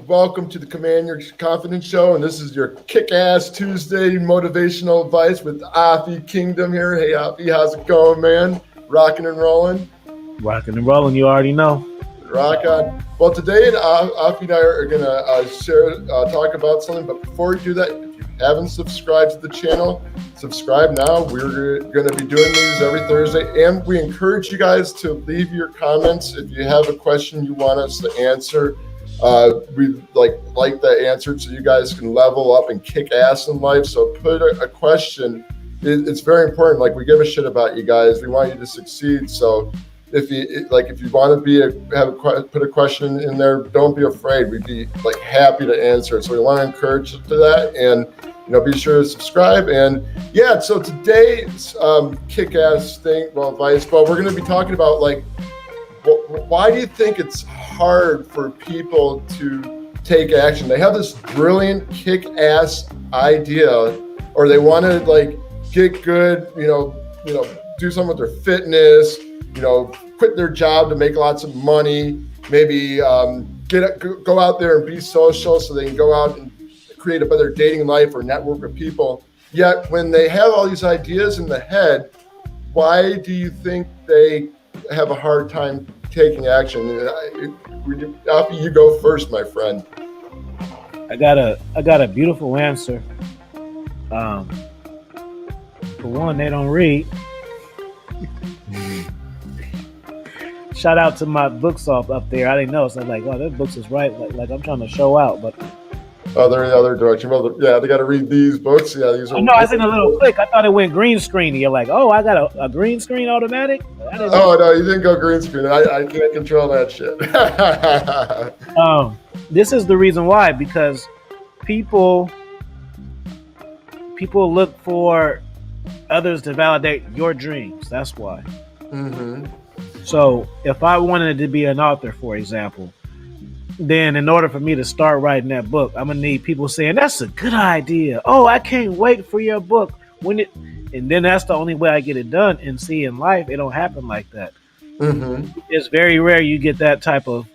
Welcome to the Command Your Confidence Show, and this is your kick-ass Tuesday motivational advice with Afi Kingdom here. Hey, Afi, how's it going, man? Rocking and rolling? Rocking and rolling, you already know. Rock on. Well, today Afi and I are going to talk about something, but before we do that, if you haven't subscribed to the channel, subscribe now. We're going to be doing these every Thursday, and we encourage you guys to leave your comments if you have a question you want us to answer. We like that answered so you guys can level up and kick ass in life. So put a question. It's very important. Like, we give a shit about you guys. We want you to succeed. So if you want to put a question in there, don't be afraid. We'd be happy to answer it. So we want to encourage you to that, and be sure to subscribe. And yeah, so today's kick ass advice. Well, we're going to be talking about why do you think it's hard for people to take action? They have this brilliant kick-ass idea, or they want to get good, do something with their fitness, quit their job to make lots of money, maybe go out there and be social so they can go out and create a better dating life or network with people. Yet when they have all these ideas in the head, why do you think they have a hard time taking action? Afi, you go first, my friend. I got a beautiful answer. For one, they don't read. Shout out to my books up there. I didn't know, so I'm like, oh, that books is right. Like I'm trying to show out, but they're in the other direction. Well, yeah, they got to read these books. Yeah, these are. No, I seen a little click. I thought it went green screen. You're like, oh, I got a green screen automatic. Oh no, you didn't go green screen. I can't control that shit. This is the reason why, because people look for others to validate your dreams. That's why. Mm-hmm. So if I wanted to be an author, for example, then in order for me to start writing that book, I'm gonna need people saying, that's a good idea. Oh, I can't wait for your book. And then that's the only way I get it done. And see, in life, it don't happen like that. Mm-hmm. It's very rare you get that type of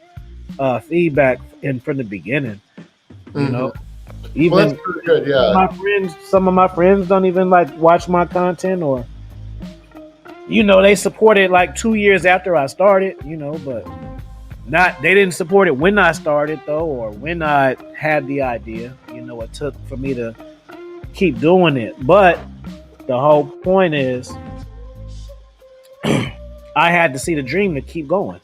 feedback from the beginning. Mm-hmm. You know, even that's pretty good. Yeah. Some of my friends don't even watch my content, or they supported 2 years after I started. But they didn't support it when I started though, or when I had the idea. It took for me to keep doing it. But the whole point is I had to see the dream to keep going.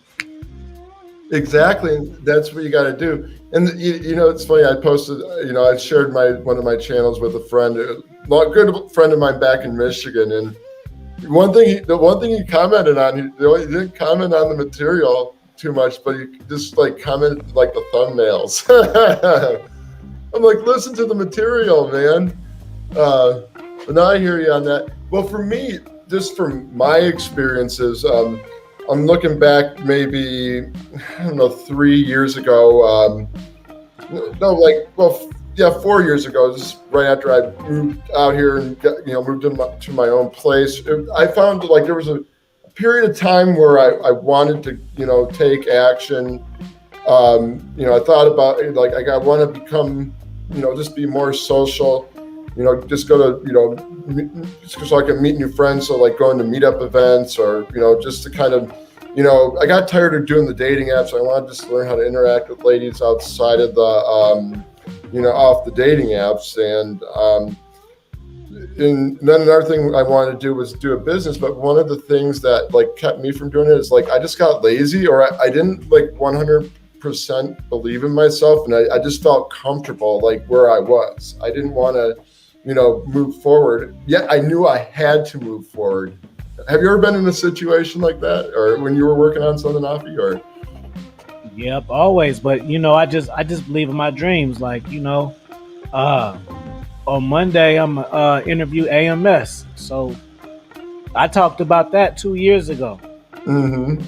Exactly. That's what you got to do. And it's funny. I posted, I shared one of my channels with a friend, a good friend of mine back in Michigan. And the one thing he commented on, he didn't comment on the material too much, but he just commented the thumbnails. I'm like, listen to the material, man. But now I hear you on that. Well, for me, just from my experiences, I'm looking back maybe, 3 years ago. 4 years ago, just right after I moved out here and moved to my own place. I found there was a period of time where I wanted to, take action. I thought about it, I want to become, just be more social, just go to, just so I can meet new friends. So going to meetup events, or, just to kind of, I got tired of doing the dating apps. So I wanted to just learn how to interact with ladies outside of the, off the dating apps. And then another thing I wanted to do was do a business. But one of the things that kept me from doing it is I just got lazy, or I didn't 100% believe in myself. And I just felt comfortable where I was. I didn't want to, move forward. Yet I knew I had to move forward. Have you ever been in a situation like that, or when you were working on something, Afi? Or Yep, always. But I just believe in my dreams. On Monday, I'm interview AMS. So I talked about that 2 years ago. Mm-hmm.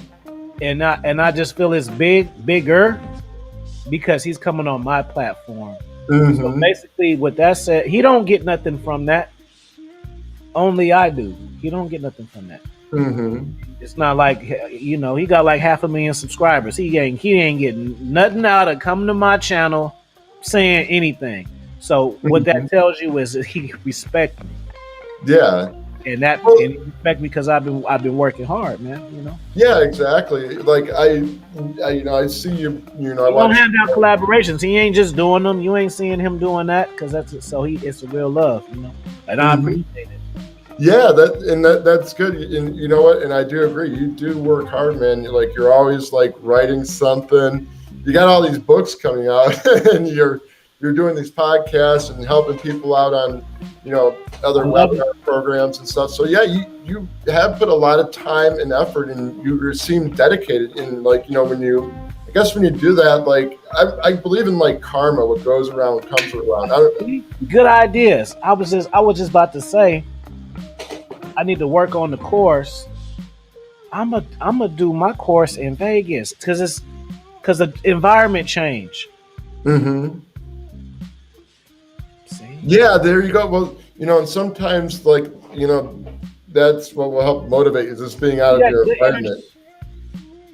And I just feel it's bigger because he's coming on my platform. Mm-hmm. So basically, with that said, he don't get nothing from that. Only I do. He don't get nothing from that. Mm-hmm. It's not like, you know, he got like 500,000 subscribers. He ain't getting nothing out of coming to my channel saying anything. So what that Mm-hmm. tells you is that he respect me, Yeah. and Well, he respect me because I've been working hard, man. You know, yeah, exactly. Like I see you. I he gonna watch. hand out collaborations. He ain't just doing them. You ain't seeing him doing that because it's a real love, you know, and I Mhm. appreciate it. Yeah, that's good. And you know what? And I do agree. You do work hard, man. You're always like writing something. You got all these books coming out, and you're doing these podcasts and helping people out on I other love it. webinar programs and stuff. So yeah, you have put a lot of time and effort, and you seem dedicated. And I guess when you do that, like I believe in like karma. What goes around comes around. Good ideas. I was just about to say I need to work on the course. I'm gonna do my course in Vegas because the environment change. Mm-hmm. See, Yeah, there you go. Well, and sometimes that's what will help motivate is just being out you of got your good energy. environment.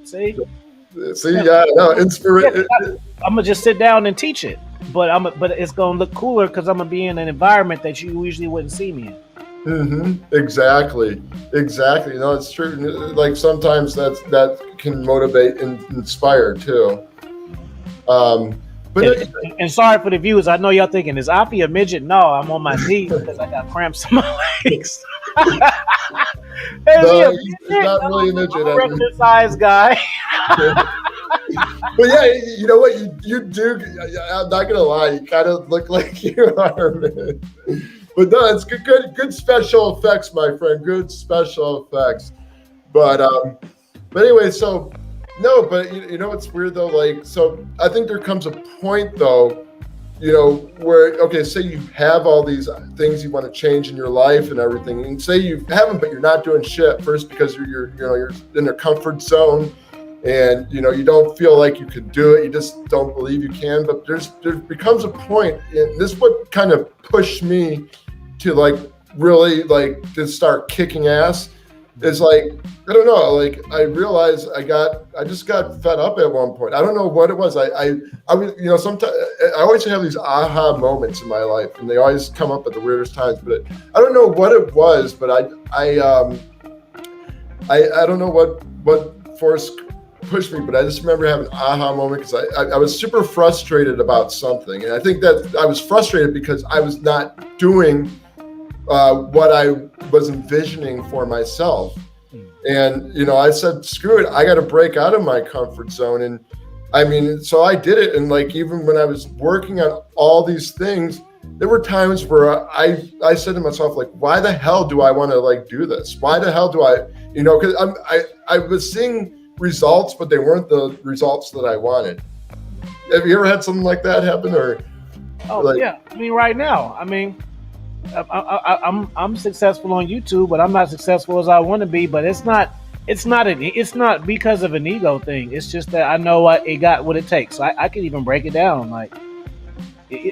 See, See, yeah, yeah, no, yeah. I'm gonna just sit down and teach it, but it's gonna look cooler because I'm gonna be in an environment that you usually wouldn't see me in. Exactly, exactly. No, it's true. Like sometimes that can motivate and inspire too. Um, but And sorry for the viewers. I know y'all thinking, is Afi a midget? No, I'm on my knees because I got cramps in my legs. Is he a no, midget? he's not No, really a midget. I'm a regular sized guy. But yeah, you know what you do. I'm not gonna lie, you kind of look like you are, man. But no, it's good special effects, my friend. Good special effects. But but anyway, so no, but you know what's weird though? Like, so I think there comes a point though, where okay, say you have all these things you want to change in your life and everything, and say you have them, but you're not doing shit. First, because you're in a comfort zone, and you don't feel like you could do it. You just don't believe you can. But there becomes a point, and this is what kind of pushed me to like really like to start kicking ass. It's like I don't know. Like I realized I just got fed up at one point. I don't know what it was. I was sometimes I always have these aha moments in my life, and they always come up at the weirdest times. But I don't know what it was. But I don't know what force pushed me. But I just remember having an aha moment because I was super frustrated about something, and I think that I was frustrated because I was not doing what I was envisioning for myself. And I said, screw it, I got to break out of my comfort zone. And I mean, so I did it. And like, even when I was working on all these things, there were times where I said to myself, like, why the hell do I want to like do this? Why the hell do I, because I was seeing results, but they weren't the results that I wanted. Have you ever had something like that happen? Or Oh like, yeah, I mean, right now, I mean, I'm successful on YouTube, but I'm not successful as I want to be. But it's not because of an ego thing. It's just that I know it got what it takes. So I can even break it down like.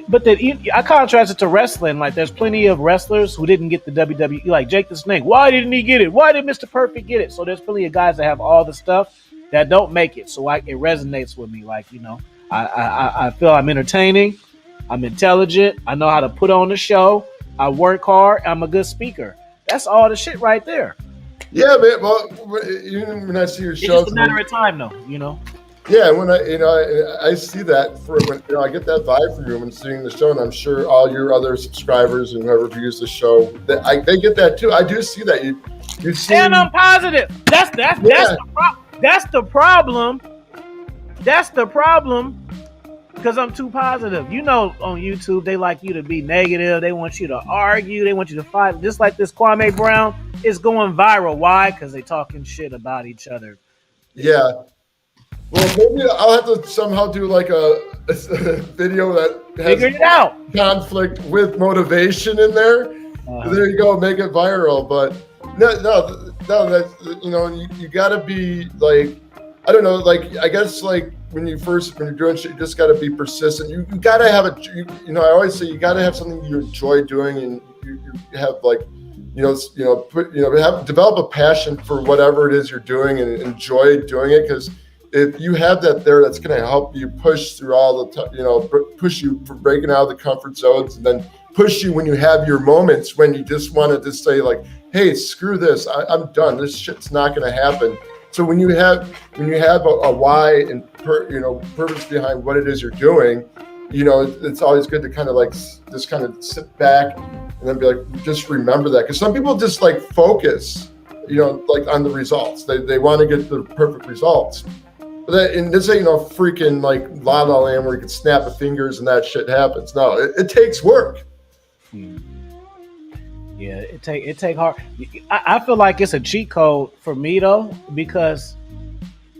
But then I contrast it to wrestling. Like there's plenty of wrestlers who didn't get the WWE, like Jake the Snake. Why didn't he get it? Why did Mr. Perfect get it? So there's plenty of guys that have all the stuff that don't make it. So it resonates with me. Like I feel I'm entertaining. I'm intelligent. I know how to put on the show. I work hard. I'm a good speaker. That's all the shit right there. yeah, man. Well, even when I see your It's shows, just a matter of time, though. You know. yeah, when I see that for when I get that vibe from you when seeing the show, and I'm sure all your other subscribers and whoever views the show they get that too. I do see that you see. And I'm positive. That's the problem. That's the problem. Because I'm too positive. You know, on YouTube, they like you to be negative. They want you to argue. They want you to fight. Just like this Kwame Brown is going viral. Why? Because they talking shit about each other. Yeah. Well, maybe I'll have to somehow do like a video that Figure has it out. conflict with motivation in there. There you go, make it viral. But no, that's you got to be like, I don't know, like I guess like when you're doing shit, you just got to be persistent. You got to have I always say you got to have something you enjoy doing, and you have like develop a passion for whatever it is you're doing and enjoy doing it. Because if you have that there, that's going to help you push through all the, push you for breaking out of the comfort zones, and then push you when you have your moments when you just want to just say like, hey, screw this, I'm done. This shit's not going to happen. So when you have a why and purpose behind what it is you're doing, it's always good to kind of like just kind of sit back and then be like, just remember that. Because some people just like focus, like on the results. They want to get the perfect results. But and this ain't no freaking like La La Land where you can snap the fingers and that shit happens. No, it takes work. Yeah, it take hard. I feel like it's a cheat code for me though, because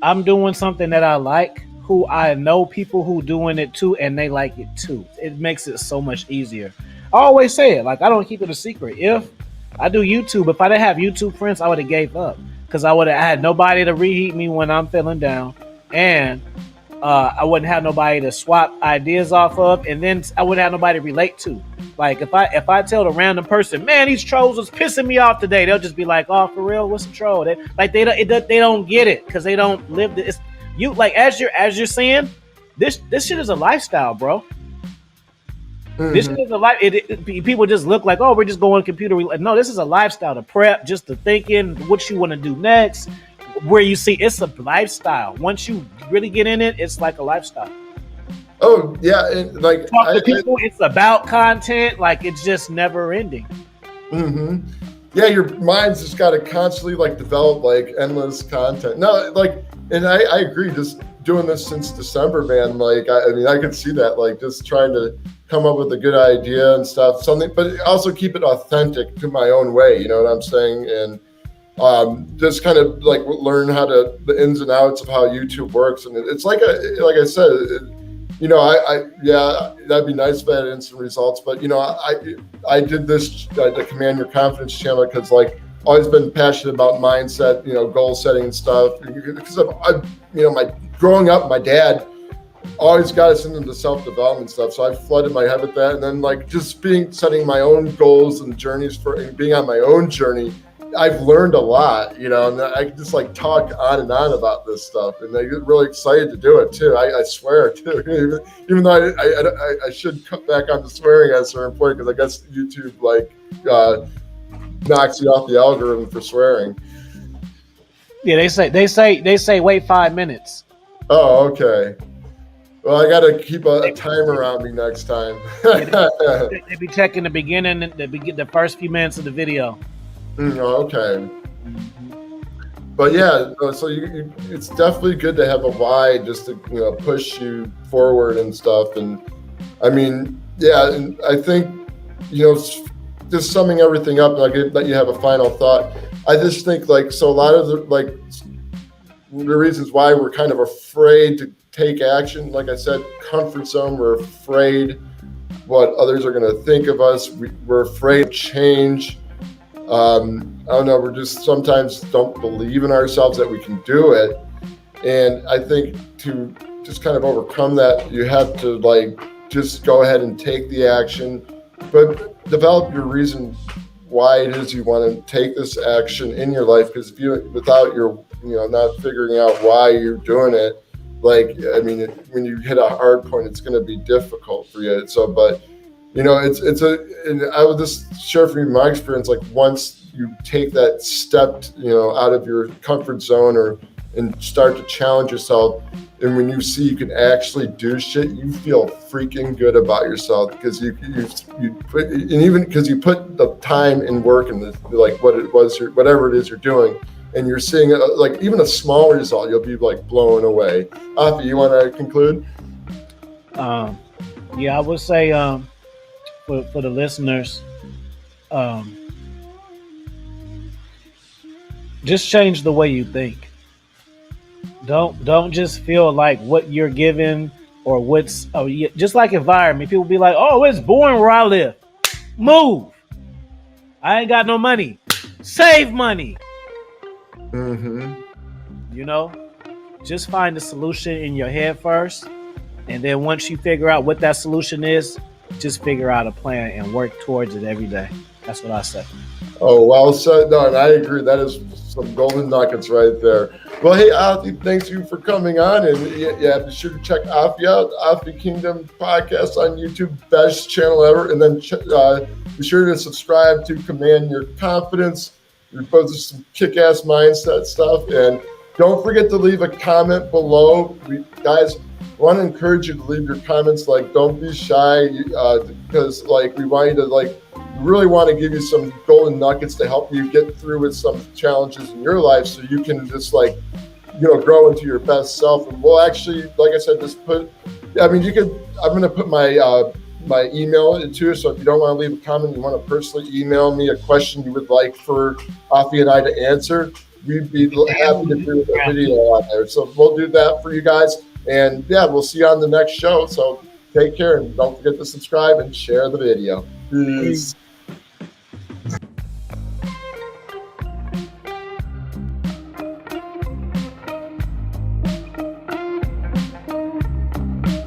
I'm doing something that I like, who I know people who doing it too, and they like it too. It makes it so much easier. I always say it, like I don't keep it a secret. If I do YouTube, if I didn't have YouTube friends, I would have gave up, because I had nobody to reheat me when I'm feeling down, and I wouldn't have nobody to swap ideas off of, and then I wouldn't have nobody to relate to. Like if I tell the random person, man, these trolls was pissing me off today, they'll just be like, oh, for real, what's a troll? They don't get it, because they don't live this. You like as you're saying, this shit is a lifestyle, bro. Mm-hmm. This shit is a life. People just look like, oh, we're just going computer. No, this is a lifestyle. The prep, just the thinking, what you want to do next. Where you see, it's a lifestyle. Once you really get in it, it's like a lifestyle. Oh yeah, and like talk to people, it's about content. Like it's just never ending. Mm-hmm. Yeah, your mind's just got to constantly like develop like endless content. No, like, and I agree. Just doing this since December, man. Like, I mean, I could see that. Like, just trying to come up with a good idea and stuff. Something, but also keep it authentic to my own way. You know what I'm saying? And just kind of like learn the ins and outs of how YouTube works. And it's like I said. That'd be nice if I had instant results. But I did this the Command Your Confidence channel because like always been passionate about mindset, goal setting and stuff. Because growing up, my dad always got us into the self-development stuff. So I flooded my head with that, and then like just setting my own goals and journeys and being on my own journey. I've learned a lot, and I can just like talk on and on about this stuff, and I get really excited to do it too. I swear too, even though I should cut back on the swearing at a certain point, because I guess YouTube like knocks you off the algorithm for swearing. Yeah, they say wait 5 minutes. Oh, okay. Well, I got to keep a timer on me next time. They be checking the beginning, the first few minutes of the video. Okay. But yeah, so it's definitely good to have a why, just to push you forward and stuff. And I mean, yeah, and I think just summing everything up, and I could let you have a final thought. I just think like, so a lot of the reasons why we're kind of afraid to take action, like I said, comfort zone. We're afraid what others are going to think of us. We're afraid of change. I don't know, we're just sometimes don't believe in ourselves that we can do it. And I think to just kind of overcome that, you have to like just go ahead and take the action, but develop your reason why it is you want to take this action in your life. Because without your not figuring out why you're doing it, like, I mean, when you hit a hard point, it's going to be difficult for you. So, but and I would just share from you my experience, like once you take that step, out of your comfort zone and start to challenge yourself, and when you see you can actually do shit, you feel freaking good about yourself, because you put, and even because you put the time and work in this, like whatever it is you're doing, and you're seeing like even a small result, you'll be like blown away. Afi, you want to conclude? Yeah, I would say for the listeners, just change the way you think. Don't just feel like what you're given or what's just like environment. People be like, oh, it's boring where I live. Move. I ain't got no money. Save money. Mm-hmm. Just find the solution in your head first, and then once you figure out what that solution is, just figure out a plan and work towards it every day. That's what I say. Oh, well said. No, and I agree. That is some golden nuggets right there. Well, hey, Afi, thanks you for coming on. And yeah, be sure to check Afi out, Afi Kingdom podcast on YouTube, best channel ever. And then be sure to subscribe to Command Your Confidence. We're both some kick-ass mindset stuff. And don't forget to leave a comment below. Guys, want to encourage you to leave your comments. Like, don't be shy, because like we want you to like really want to give you some golden nuggets to help you get through with some challenges in your life, so you can just like grow into your best self. And we'll actually, like I said, just put. I mean, you could. I'm going to put my email into it. So if you don't want to leave a comment, you want to personally email me a question you would like for Afi and I to answer, we'd be happy to do a video on there. So we'll do that for you guys. And yeah, we'll see you on the next show. So take care and don't forget to subscribe and share the video. Peace.